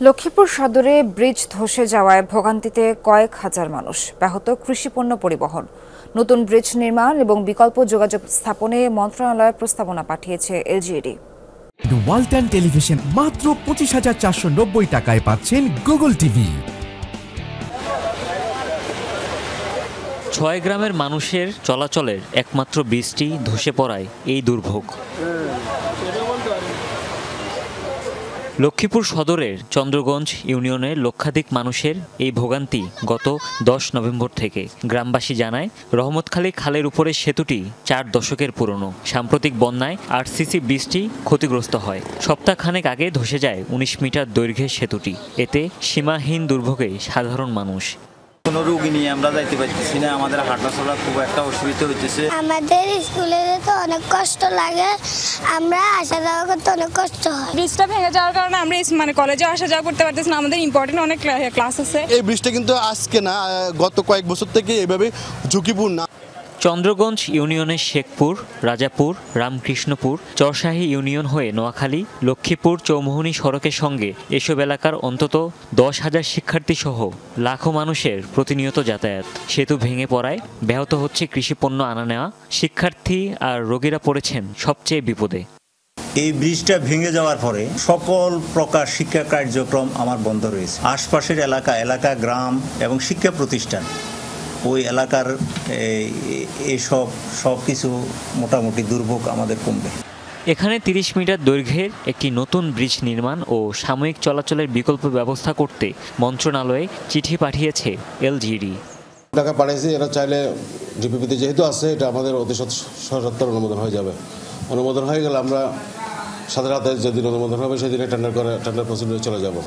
লক্ষ্মীপুর সদরে ব্রিজ ধসে যাওয়ায় ভোগান্তিতে কয়েক হাজার মানুষ, ব্যাহত কৃষিপণ্য পরিবহন। নতুন ব্রিজ নির্মাণ এবং বিকল্প যোগাযোগ স্থাপনে মন্ত্রণালয় প্রস্তাবনা পাঠিয়েছে এলজিইডি। ওয়ালটন টেলিভিশন মাত্র 25,490 টাকায় পাচ্ছেন গুগল টিভি। 6 গ্রামের মানুষের চলাচলের একমাত্র ব্রিজটি ধসে পড়ায় এই দুর্ভোগ। লক্ষ্মীপুর সদরের চন্দ্রগঞ্জ ইউনিয়নের লক্ষাধিক মানুষের এই ভোগান্তি গত 10 নভেম্বর থেকে। গ্রামবাসী জানায়, রহমতখালী খালের উপরে সেতুটি 4 দশকের পুরনো। সাম্প্রতিক বন্যায় আরসিসি ব্রিজটি ক্ষতিগ্রস্ত হয়। সপ্তাহখানেক আগে ধসে যায় 19 মিটার দৈর্ঘ্যের সেতুটি। এতে সীমাহীন দুর্ভোগে সাধারণ মানুষ। কোনো রোগী নিয়ে আমরা যাইতে পারতেছি না, আমাদের হাঁটা চলা খুব একটা অসুবিধা হইতেছে। আমাদের স্কুলে তো অনেক কষ্ট লাগে, আমরা আসা যাওয়া করতে অনেক কষ্ট হয়। ব্রিজটা ভেঙে যাওয়ার কারণে আমরা কলেজে আসা যাওয়া করতে পারতেছি না, আমাদের ইম্পর্টেন্ট অনেক ক্লাস আছে। এই ব্রিজটা কিন্তু আজকে না, গত কয়েক বছর থেকে এভাবে ঝুঁকিপূর্ণ। চন্দ্রগঞ্জ ইউনিয়নের শেখপুর, রাজাপুর, রামকৃষ্ণপুর, চরশাহী ইউনিয়ন হয়ে নোয়াখালী, লক্ষ্মীপুর চৌমুহনী সড়কের সঙ্গে এসব এলাকার অন্তত 10,000 শিক্ষার্থী সহ লাখো মানুষের প্রতিনিয়ত যাতায়াত। সেতু ভেঙে পড়ায় ব্যাহত হচ্ছে কৃষিপণ্য আনা নেওয়া। শিক্ষার্থী আর রোগীরা পড়েছেন সবচেয়ে বিপদে। এই ব্রিজটা ভেঙে যাওয়ার পরে সকল প্রকার শিক্ষা কার্যক্রম আমার বন্ধ রয়েছে। আশপাশের এলাকা, গ্রাম এবং শিক্ষা প্রতিষ্ঠান, ওই এলাকার সব কিছু মোটামুটি দুর্ভোগ আমাদের কমবে। এখানে 30 মিটার দৈর্ঘ্যের একটি নতুন ব্রিজ নির্মাণ ও সাময়িক চলাচলের বিকল্প ব্যবস্থা করতে মন্ত্রণালয়ে চিঠি পাঠিয়েছে এলজিইডি। টাকা পাঠিয়েছি, এরা চাইলে ডিপিপিতে যেহেতু আছে, এটা আমাদের অতি সত্বর অনুমোদন হয়ে যাবে। অনুমোদন হয়ে গেলে আমরা সাথে রাতে যেদিন অনুমোদন হবে সেদিনে টেন্ডার প্রসিডিউরে চলে যাব।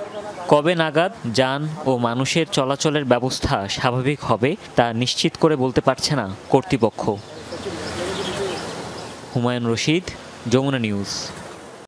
কবে নাগাদ যান ও মানুষের চলাচলের ব্যবস্থা স্বাভাবিক হবে তা নিশ্চিত করে বলতে পারছে না কর্তৃপক্ষ। হুমায়ুন রশিদ, যমুনা নিউজ।